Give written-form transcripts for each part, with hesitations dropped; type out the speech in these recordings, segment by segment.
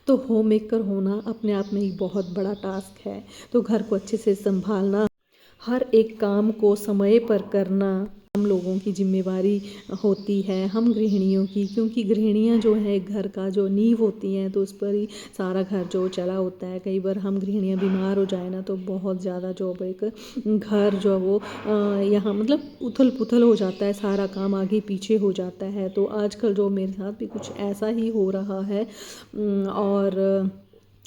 तो home maker होना अपने आप में एक बहुत बड़ा टास्क है। तो घर को अच्छे से संभालना, हर एक काम को समय पर करना हम लोगों की जिम्मेवारी होती है, हम गृहिणियों की, क्योंकि गृहिणियाँ जो है घर का जो नींव होती हैं, तो उस पर ही सारा घर जो चला होता है। कई बार हम गृहिणियाँ बीमार हो जाए ना, तो बहुत ज़्यादा जो एक घर जो वो यहाँ मतलब उथल पुथल हो जाता है, सारा काम आगे पीछे हो जाता है। तो आजकल जो मेरे साथ भी कुछ ऐसा ही हो रहा है। और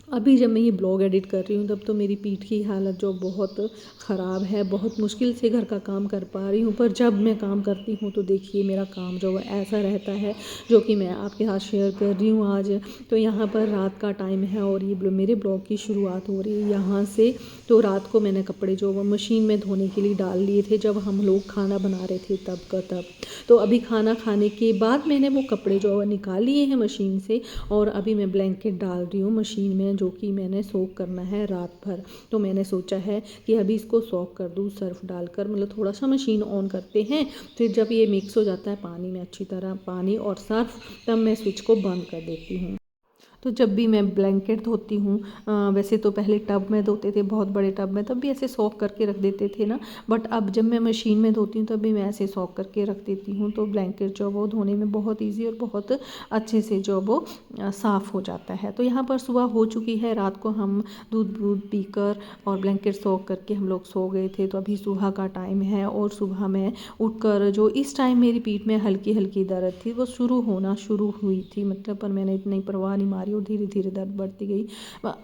अभी जब मैं ये ब्लॉग एडिट कर रही हूँ, तब तो मेरी पीठ की हालत जो बहुत ख़राब है, बहुत मुश्किल से घर का काम कर पा रही हूँ। पर जब मैं काम करती हूँ तो देखिए मेरा काम जो है ऐसा रहता है, जो कि मैं आपके साथ शेयर कर रही हूँ आज। तो यहाँ पर रात का टाइम है और ये मेरे ब्लॉग की शुरुआत हो रही है यहाँ से। तो रात को मैंने कपड़े जो वो मशीन में धोने के लिए डाल लिए थे, जब हम लोग खाना बना रहे थे तब का तब। तो अभी खाना खाने के बाद मैंने वो कपड़े जो निकाल लिए हैं मशीन से, और अभी मैं ब्लैंकेट डाल रही हूँ मशीन में, जो कि मैंने सोक करना है रात भर। तो मैंने सोचा है कि अभी इसको सोक कर दूँ सर्फ डालकर, मतलब थोड़ा सा मशीन ऑन करते हैं, फिर जब ये मिक्स हो जाता है पानी में अच्छी तरह, पानी और सर्फ, तब मैं स्विच को बंद कर देती हूँ। तो जब भी मैं ब्लैंकेट धोती हूँ, वैसे तो पहले टब में धोते थे, बहुत बड़े टब में, तब भी ऐसे सोक करके रख देते थे ना, बट अब जब मैं मशीन में धोती हूँ तब भी मैं ऐसे सोक करके रख देती हूँ। तो ब्लैंकेट जो वो धोने में बहुत ईजी और बहुत अच्छे से जो वो साफ़ हो जाता है। तो यहाँ पर सुबह हो चुकी है, रात को हम दूध वूध पीकर और ब्लैंकेट सोक करके हम लोग सो गए थे। तो अभी सुबह का टाइम है और सुबह में उठकर जो इस टाइम मेरी पीठ में हल्की हल्की दर्द थी, वो शुरू हुई थी, मतलब पर मैंने इतनी परवाह नहीं मारी और धीरे धीरे दर्द बढ़ती गई।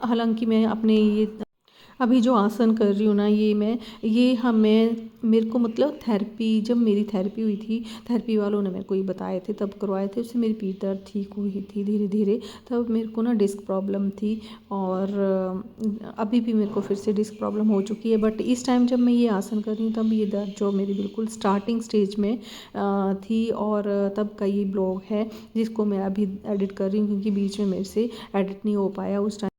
हालांकि मैं अपने ये अभी जो आसन कर रही हूँ ना, ये हमें मेरे को मतलब थेरेपी, जब मेरी थेरेपी हुई थी, थेरेपी वालों ने मेरे को ये बताए थे, तब करवाए थे, उससे मेरी पीठ दर्द ठीक हुई थी धीरे धीरे। तब मेरे को ना डिस्क प्रॉब्लम थी, और अभी भी मेरे को फिर से डिस्क प्रॉब्लम हो चुकी है। बट इस टाइम जब मैं ये आसन कर रही हूँ, तब ये दर्द जो मेरी बिल्कुल स्टार्टिंग स्टेज में थी, और तब का ये ब्लॉग है जिसको मैं अभी एडिट कर रही हूँ, क्योंकि बीच में मेरे से एडिट नहीं हो पाया उस टाइम।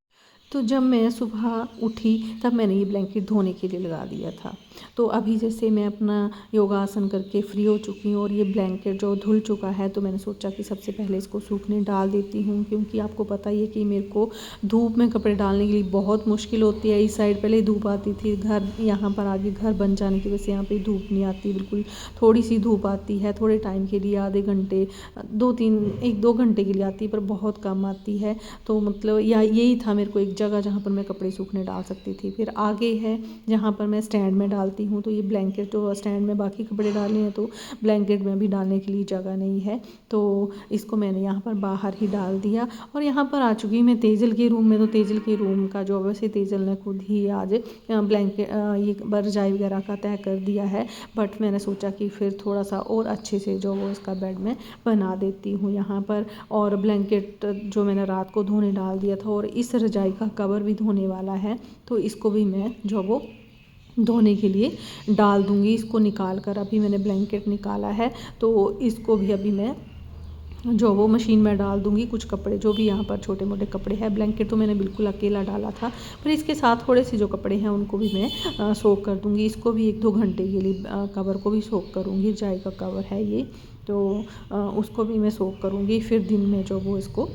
तो जब मैं सुबह उठी तब मैंने ये ब्लैंकेट धोने के लिए लगा दिया था। तो अभी जैसे मैं अपना योगासन करके फ्री हो चुकी हूँ और ये ब्लैंकेट जो धुल चुका है, तो मैंने सोचा कि सबसे पहले इसको सूखने डाल देती हूँ, क्योंकि आपको पता ही है कि मेरे को धूप में कपड़े डालने के लिए बहुत मुश्किल होती है। इस साइड पहले धूप आती थी, घर यहाँ पर आगे घर बन जाने की वजह से यहाँ पर धूप नहीं आती बिल्कुल, थोड़ी सी धूप आती है, थोड़े टाइम के लिए, आधे घंटे, 1-2 घंटे के लिए आती है, पर बहुत कम आती है। तो मतलब यही था मेरे को एक जगह जहाँ पर मैं कपड़े सूखने डाल सकती थी। फिर आगे है जहाँ पर मैं स्टैंड में डालती हूँ, तो ये ब्लैंकेट जो स्टैंड में बाकी कपड़े डालने हैं, तो ब्लैंकेट में भी डालने के लिए जगह नहीं है, तो इसको मैंने यहाँ पर बाहर ही डाल दिया। और यहाँ पर आ चुकी मैं तेजल के रूम में। तो तेजल के रूम का जो, वैसे तेजल ने खुद ही आज ब्लैंकेट ये रजाई वगैरह का तय कर दिया है, बट मैंने सोचा कि फिर थोड़ा सा और अच्छे से जो वो इसका बेड में बना देती हूँ यहाँ पर। और ब्लैंकेट जो मैंने रात को धोने डाल दिया था, और इस रजाई का कवर भी धोने वाला है, तो इसको भी मैं जो वो धोने के लिए डाल दूँगी। इसको निकाल कर अभी मैंने ब्लैंकेट निकाला है, तो इसको भी अभी मैं जो वो मशीन में डाल दूँगी। कुछ कपड़े जो भी यहाँ पर छोटे मोटे कपड़े हैं, ब्लैंकेट तो मैंने बिल्कुल अकेला डाला था, पर इसके साथ थोड़े से जो कपड़े हैं उनको भी मैं सोक कर दूँगी। इसको भी 1-2 घंटे के लिए कवर को भी सोक करूँगी, रजाई का कवर है ये, तो उसको भी मैं सोक करूँगी। फिर दिन में जो वो इसको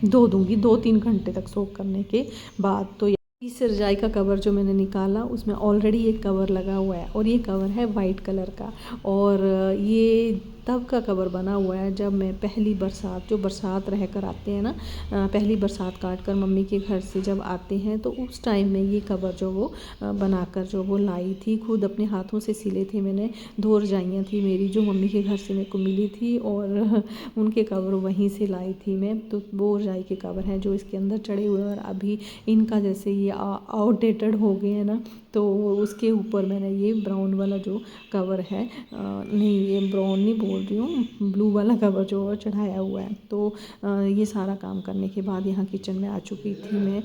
धो दूँगी 2-3 घंटे तक सोक करने के बाद। तो इस रजाई का कवर जो मैंने निकाला, उसमें ऑलरेडी एक कवर लगा हुआ है, और ये कवर है वाइट कलर का, और ये तब का कवर बना हुआ है जब मैं पहली बरसात, जो बरसात रह कर आते हैं ना, पहली बरसात काट कर मम्मी के घर से जब आते हैं, तो उस टाइम में ये कवर जो वो बनाकर जो वो लाई थी, खुद अपने हाथों से सिले थे मैंने। 2 रजाइयाँ थी मेरी जो मम्मी के घर से मेरे को मिली थी, और उनके कवर वहीं से लाई थी मैं। तो वो रजाई के कवर हैं जो इसके अंदर चढ़े हुए हैं, और अभी इनका जैसे ये आउटडेटेड हो गए हैं ना, तो उसके ऊपर मैंने ये ब्राउन वाला जो कवर है, नहीं ये ब्राउन नहीं बोल रही हूँ, ब्लू वाला कवर जो चढ़ाया हुआ है। तो ये सारा काम करने के बाद यहाँ किचन में आ चुकी थी मैं।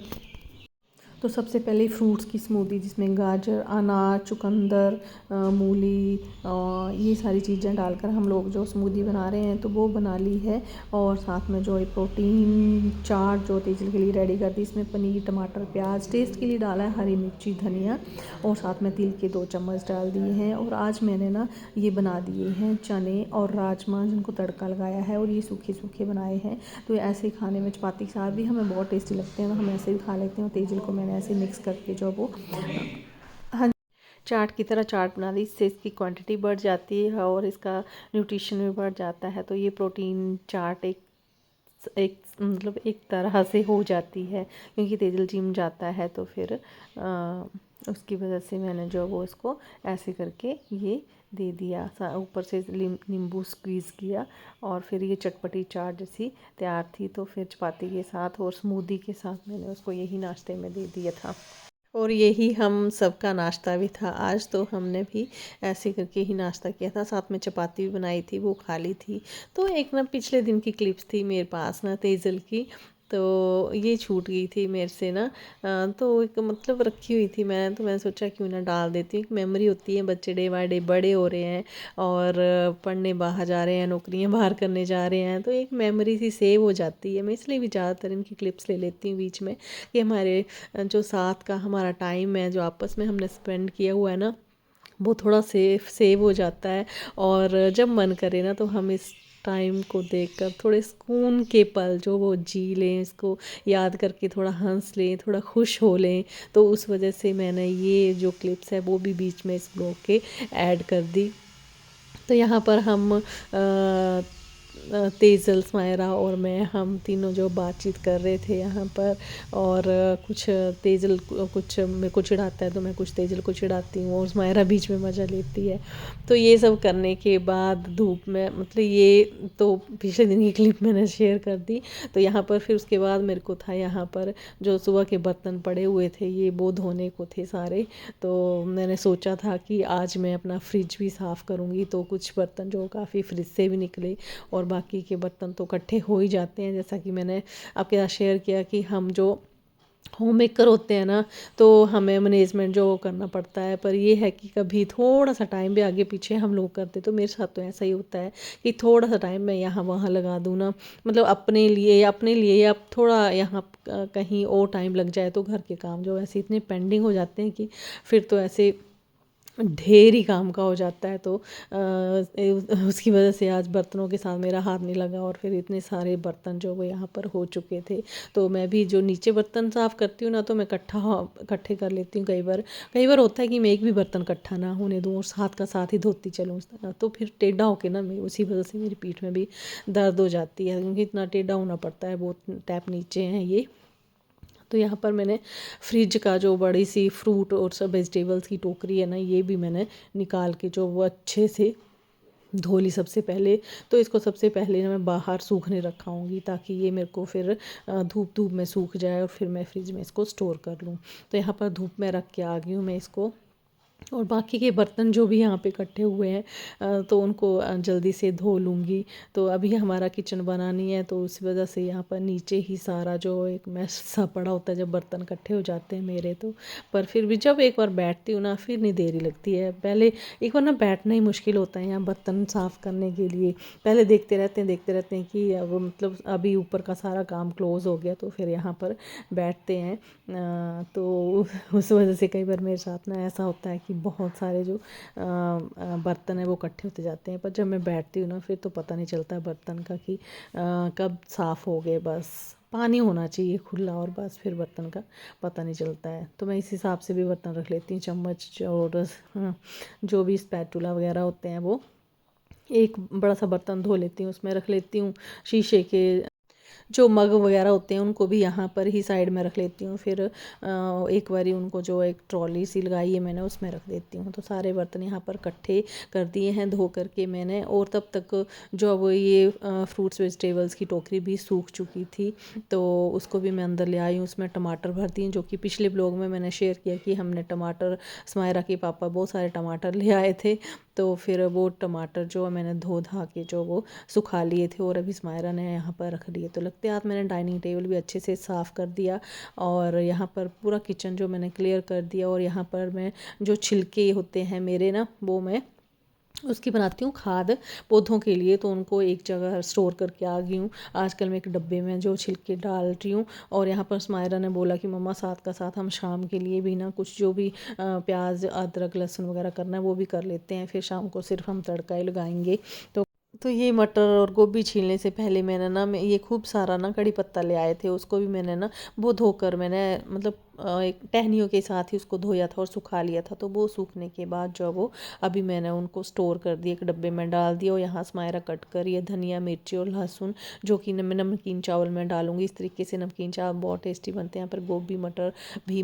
तो सबसे पहले फ्रूट्स की स्मूदी जिसमें गाजर, अनार, चुकंदर, मूली ये सारी चीज़ें डालकर हम लोग जो स्मूदी बना रहे हैं तो वो बना ली है। और साथ में जो है प्रोटीन चाट जो तेज़ल के लिए रेडी कर दी, इसमें पनीर, टमाटर, प्याज, टेस्ट के लिए डाला है हरी मिर्ची, धनिया और साथ में तिल के 2 चम्मच डाल दिए हैं। और आज मैंने ना ये बना दिए हैं चने और राजमा जिनको तड़का लगाया है और ये सूखे सूखे बनाए हैं। तो ऐसे खाने में चपाती के साथ भी हमें बहुत टेस्टी लगते हैं, तो हम ऐसे भी खा लेते हैं। तेज़ल को मैंने ऐसे मिक्स करके जो वो चाट की तरह चाट बना दी, इससे इसकी क्वांटिटी बढ़ जाती है और इसका न्यूट्रिशन भी बढ़ जाता है। तो ये प्रोटीन चाट एक एक मतलब एक तरह से हो जाती है, क्योंकि तेज़ल जिम जाता है तो फिर उसकी वजह से मैंने जो वो इसको ऐसे करके ये दे दिया, ऊपर से नींबू स्क्वीज़ किया और फिर ये चटपटी चाट जैसी तैयार थी। तो फिर चपाती के साथ और स्मूदी के साथ मैंने उसको यही नाश्ते में दे दिया था और यही हम सबका नाश्ता भी था आज। तो हमने भी ऐसे करके ही नाश्ता किया था, साथ में चपाती भी बनाई थी, वो खा ली थी। तो एक ना पिछले दिन की क्लिप्स थी मेरे पास ना तेज़ल की, तो ये छूट गई थी मेरे से ना, तो एक मतलब रखी हुई थी मैंने, तो मैंने सोचा क्यों ना डाल देती हूँ। एक मेमोरी होती है, बच्चे डे बाय डे बड़े हो रहे हैं और पढ़ने बाहर जा रहे हैं, नौकरियाँ बाहर करने जा रहे हैं, तो एक मेमोरी सी सेव हो जाती है। मैं इसलिए भी ज़्यादातर इनकी क्लिप्स ले लेती हूँ बीच में, कि हमारे जो साथ का हमारा टाइम है, जो आपस में हमने स्पेंड किया हुआ है ना, वो थोड़ा सेव हो जाता है। और जब मन करे ना तो हम इस टाइम को देखकर थोड़े सुकून के पल जो वो जी लें, इसको याद करके थोड़ा हंस लें, थोड़ा खुश हो लें। तो उस वजह से मैंने ये जो क्लिप्स है वो भी बीच में इस ब्लॉग के ऐड कर दी। तो यहाँ पर हम तेज़ल, स्मायरा और मैं, हम तीनों जो बातचीत कर रहे थे यहाँ पर। और कुछ तेज़ल कुछ मेरे को चिढ़ाता है तो मैं कुछ तेज़ल को चिढ़ाती हूँ और स्मायरा बीच में मज़ा लेती है। तो ये सब करने के बाद धूप में, मतलब ये तो पिछले दिन की क्लिप मैंने शेयर कर दी। तो यहाँ पर फिर उसके बाद मेरे को था यहाँ पर जो सुबह के बर्तन पड़े हुए थे ये वो धोने को थे सारे। तो मैंने सोचा था कि आज मैं अपना फ्रिज भी साफ़ करूँगी, तो कुछ बर्तन जो काफ़ी फ्रिज से भी निकले और बाकी के बर्तन तो इकट्ठे हो ही जाते हैं। जैसा कि मैंने आपके साथ शेयर किया कि हम जो होम मेकर होते हैं ना, तो हमें मैनेजमेंट जो करना पड़ता है, पर ये है कि कभी थोड़ा सा टाइम भी आगे पीछे हम लोग करते, तो मेरे साथ तो ऐसा ही होता है कि थोड़ा सा टाइम मैं यहाँ वहाँ लगा दूँ ना, मतलब अपने लिए या थोड़ा यहाँ कहीं और टाइम लग जाए, तो घर के काम जो ऐसे इतने पेंडिंग हो जाते हैं कि फिर तो ऐसे ढेर ही काम का हो जाता है। तो उसकी वजह से आज बर्तनों के साथ मेरा हाथ नहीं लगा और फिर इतने सारे बर्तन जो वो यहाँ पर हो चुके थे। तो मैं भी जो नीचे बर्तन साफ़ करती हूँ ना, तो मैं इकट्ठे कर लेती हूँ। कई बार होता है कि मैं एक भी बर्तन इकट्ठा ना होने दूँ और साथ का साथ ही धोती चलूँ, तो फिर टेढ़ा होके ना, मैं उसी वजह से मेरी पीठ में भी दर्द हो जाती है, क्योंकि इतना टेढ़ा होना पड़ता है, बहुत टैप नीचे हैं ये। तो यहाँ पर मैंने फ्रिज का जो बड़ी सी फ्रूट और सब वेजिटेबल्स की टोकरी है ना, ये भी मैंने निकाल के जो वो अच्छे से धो ली सबसे पहले। तो इसको सबसे पहले ना मैं बाहर सूखने रखाऊंगी, ताकि ये मेरे को फिर धूप में सूख जाए और फिर मैं फ्रिज में इसको स्टोर कर लूँ। तो यहाँ पर धूप में रख के आ गई हूँ मैं इसको। और बाकी के बर्तन जो भी यहाँ पे इकट्ठे हुए हैं, तो उनको जल्दी से धो लूँगी। तो अभी हमारा किचन बना नहीं है, तो उस वजह से यहाँ पर नीचे ही सारा जो एक मैस सा पड़ा होता है जब बर्तन इकट्ठे हो जाते हैं मेरे। तो पर फिर भी जब एक बार बैठती हूँ ना, फिर नहीं देरी लगती है। पहले एक बार ना बैठना ही मुश्किल होता है यहाँ बर्तन साफ़ करने के लिए। पहले देखते रहते हैं कि अब मतलब अभी ऊपर का सारा काम क्लोज़ हो गया, तो फिर यहाँ पर बैठते हैं। तो उस वजह से कई बार मेरे साथ ना ऐसा होता है कि बहुत सारे जो बर्तन है वो इकट्ठे होते जाते हैं, पर जब मैं बैठती हूँ ना, फिर तो पता नहीं चलता बर्तन का कि कब साफ़ हो गए। बस पानी होना चाहिए खुला और बस फिर बर्तन का पता नहीं चलता है। तो मैं इस हिसाब से भी बर्तन रख लेती हूँ, चम्मच और जो भी स्पैटुला वगैरह होते हैं, वो एक बड़ा सा बर्तन धो लेती हूँ, उसमें रख लेती हूँ। शीशे के जो मग वगैरह होते हैं उनको भी यहाँ पर ही साइड में रख लेती हूँ। फिर एक बारी उनको जो एक ट्रॉली सी लगाई है मैंने, उसमें रख देती हूँ। तो सारे बर्तन यहाँ पर इकट्ठे कर दिए हैं धो करके मैंने। और तब तक जो अब ये फ्रूट्स वेजिटेबल्स की टोकरी भी सूख चुकी थी, तो उसको भी मैं अंदर ले आई हूँ। उसमें टमाटर भर दिए, जो कि पिछले ब्लॉग में मैंने शेयर किया कि हमने टमाटर, स्मायरा के पापा बहुत सारे टमाटर ले आए थे, तो फिर वो टमाटर जो मैंने धो धा के जो वो सुखा लिए थे और अभी स्मायरा ने यहाँ पर रख लिए। तो लगते हाथ मैंने डाइनिंग टेबल भी अच्छे से साफ़ कर दिया और यहाँ पर पूरा किचन जो मैंने क्लियर कर दिया। और यहाँ पर मैं जो छिलके होते हैं मेरे ना, वो मैं उसकी बनाती हूँ खाद पौधों के लिए। तो उनको एक जगह स्टोर करके आ गई हूँ आजकल मैं एक डब्बे में जो छिलके डाल रही हूँ। और यहाँ पर स्मायरा ने बोला कि मम्मा साथ का साथ हम शाम के लिए भी ना कुछ जो भी प्याज अदरक लहसुन वगैरह करना है वो भी कर लेते हैं, फिर शाम को सिर्फ हम तड़का ही लगाएंगे। तो ये मटर और गोभी छीलने से पहले मैंने ना, मैं ये खूब सारा ना कड़ी पत्ता ले आए थे, उसको भी मैंने ना वो धोकर मैंने मतलब एक टहनियों के साथ ही उसको धोया था और सुखा लिया था। तो वो सूखने के बाद जो वो अभी मैंने उनको स्टोर कर दिया, एक डब्बे में डाल दिया। और यहाँ स्मायरा कट कर ये धनिया मिर्ची और लहसुन जो कि मैं नमकीन चावल में डालूंगी। इस तरीके से नमकीन चावल बहुत टेस्टी बनते हैं। यहाँ पर गोभी मटर भी